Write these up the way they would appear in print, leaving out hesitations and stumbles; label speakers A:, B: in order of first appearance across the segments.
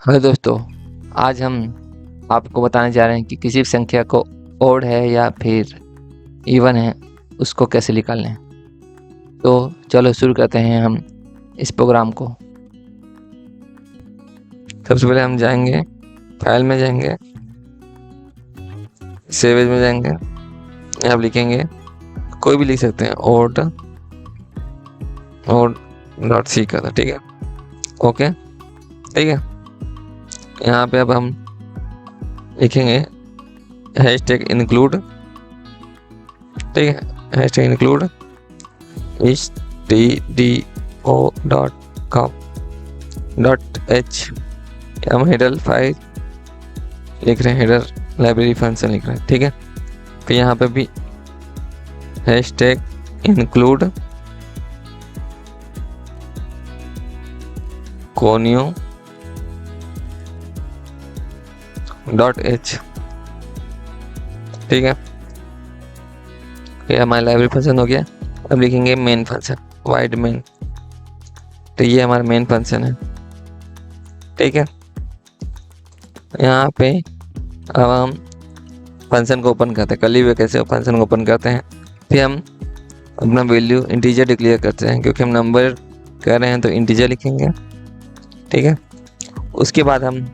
A: Hello दोस्तों, आज हम आपको बताने जा रहे हैं कि किसी भी संख्या को ओड है या फिर इवन है उसको कैसे निकालना है। तो चलो शुरू करते हैं हम इस प्रोग्राम को। सबसे पहले हम जाएंगे फाइल में, जाएंगे सेव एज में, जाएंगे यहाँ लिखेंगे, कोई भी लिख सकते हैं, ओड डॉट सी का था, ठीक है, ओके, ठीक है। यहाँ पे अब हम लिखेंगे हैशटैग इंक्लूड, ठीक है, हैशटैग इंक्लूड stdio.com.h। हम हेडर फाइल लिख रहे हैं, हेडर लाइब्रेरी फंक्शन लिख रहे हैं, ठीक है। फिर यहाँ पे भी हैशटैग इंक्लूड conio .h, ठीक है। ये हमारा लाइब्रेरी फंक्शन हो गया। अब लिखेंगे मेन फंक्शन, वाइड मेन, तो ये हमारा मेन फंक्शन है, ठीक है। यहाँ पे अब हम फंक्शन को ओपन करते हैं, कर्ली ब्रैकेट से फंक्शन को ओपन करते हैं। फिर हम अपना वैल्यू इंटीजर डिक्लेयर करते हैं, क्योंकि हम नंबर कर रहे हैं तो इंटीजर लिखेंगे, ठीक है। उसके बाद हम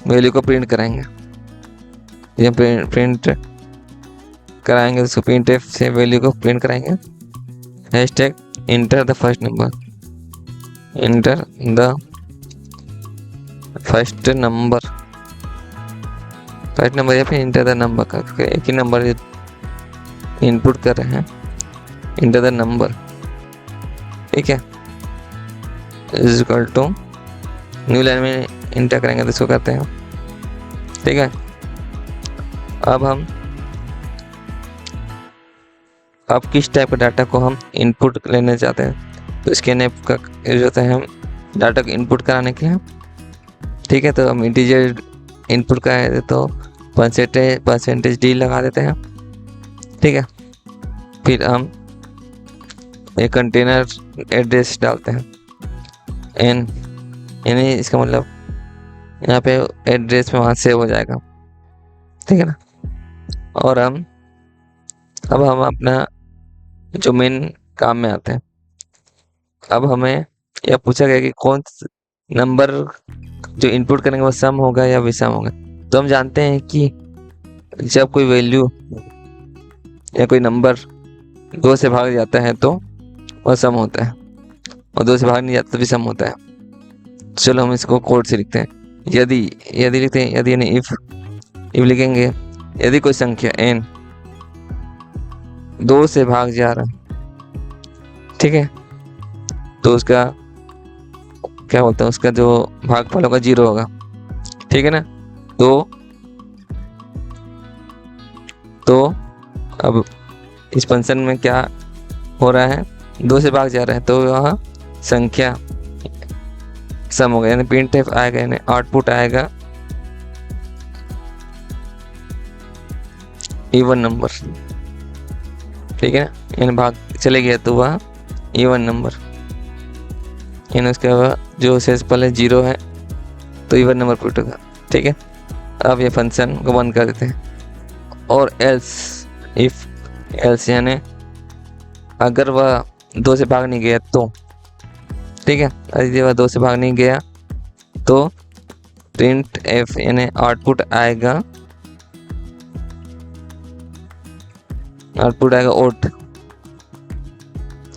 A: वैल्यू को प्रिंट कराएंगे, ये प्रिंट कराएंगे, उसको printf से वैल्यू को प्रिंट कराएंगे। Hashtag enter the first number, enter the first number या फिर इंटर द नंबर का, एक ही नंबर इनपुट कर रहे हैं, इंटर द नंबर, ठीक है, is equal to new line में इंटर करेंगे तो इसको करते हैं, ठीक है। अब किस टाइप का डाटा को हम इनपुट लेना चाहते हैं, तो इसके नेप का यूज होता है हम डाटा को इनपुट कराने के लिए, ठीक है। तो हम इंटीजर इनपुट का है तो परसेंटेज डी लगा देते हैं, ठीक है। फिर हम एक कंटेनर एड्रेस डालते हैं, एन, यानी इसका मतलब यहाँ पे एड्रेस में वहाँ सेव हो जाएगा, ठीक है ना। और अब हम अपना जो मेन काम में आते हैं। अब हमें यह पूछा गया कि कौन नंबर जो इनपुट करेंगे वो सम होगा या विषम होगा। तो हम जानते हैं कि जब कोई वैल्यू या कोई नंबर 2 से भाग जाता है तो वह सम होता है, और 2 से भाग नहीं जाता तो विषम होता है। चलो हम इसको कोड से लिखते हैं, यदि लिखते हैं, यदि यानी इफ लिखेंगे, यदि कोई संख्या n 2 से भाग जा रहा है, ठीक है, तो उसका क्या बोलते हैं, उसका जो भागफल होगा 0 होगा, ठीक है ना। तो अब इस फंक्शन में क्या हो रहा है, 2 से भाग जा रहा है तो वह संख्या सम होगा, यानी printf आएगा, यानी आउटपुट आएगा इवन नंबर, ठीक है, यानी भाग चले गया तो वह इवन नंबर, यानी उसके बाद जो शेष पहले 0 है तो इवन नंबर प्रिंट होगा, ठीक है। अब ये फंक्शन को बंद कर देते हैं। और एल्स यानी अगर वह 2 से भाग नहीं गया तो, ठीक है, यदि वह 2 से भाग नहीं गया तो printf यानी आउटपुट आएगा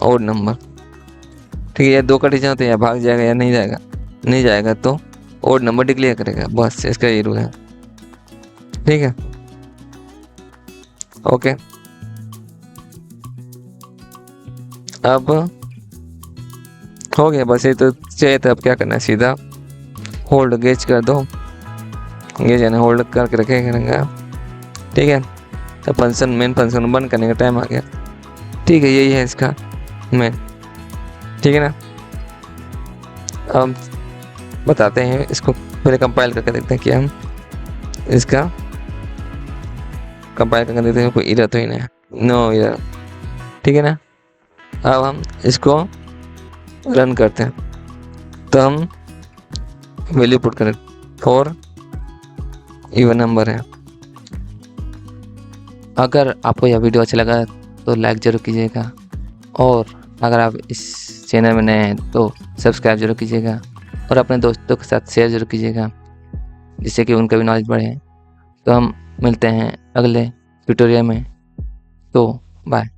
A: ओड नंबर, ठीक है। ये 2 कंडीशन होते हैं, या भाग जाएगा या नहीं जाएगा तो ओड नंबर डिक्लेयर करेगा, बस इसका ये रूल है, ठीक है, ओके। अब हो गया, बस ये तो चाहिए था। अब क्या करना है, सीधा होल्ड गेज कर दो, गेज यानी होल्ड करके रखेगा, ठीक है। तो मेन फंक्शन बंद करने का टाइम आ गया, ठीक है, यही है इसका मेन, ठीक है ना। अब बताते हैं, इसको पहले कंपाइल करके देखते हैं कि हम इसका कंपाइल करके देखते हैं कोई एरर तो ही नहीं है, नो एरर, ठीक है ना। अब हम इसको रन करते हैं, तो हम वैल्यू पुट करें 4 इवन नंबर है। अगर आपको यह वीडियो अच्छा लगा तो लाइक ज़रूर कीजिएगा, और अगर आप इस चैनल में नए हैं तो सब्सक्राइब जरूर कीजिएगा, और अपने दोस्तों के साथ शेयर जरूर कीजिएगा जिससे कि उनका भी नॉलेज बढ़े। तो हम मिलते हैं अगले ट्यूटोरियल में। तो बाय।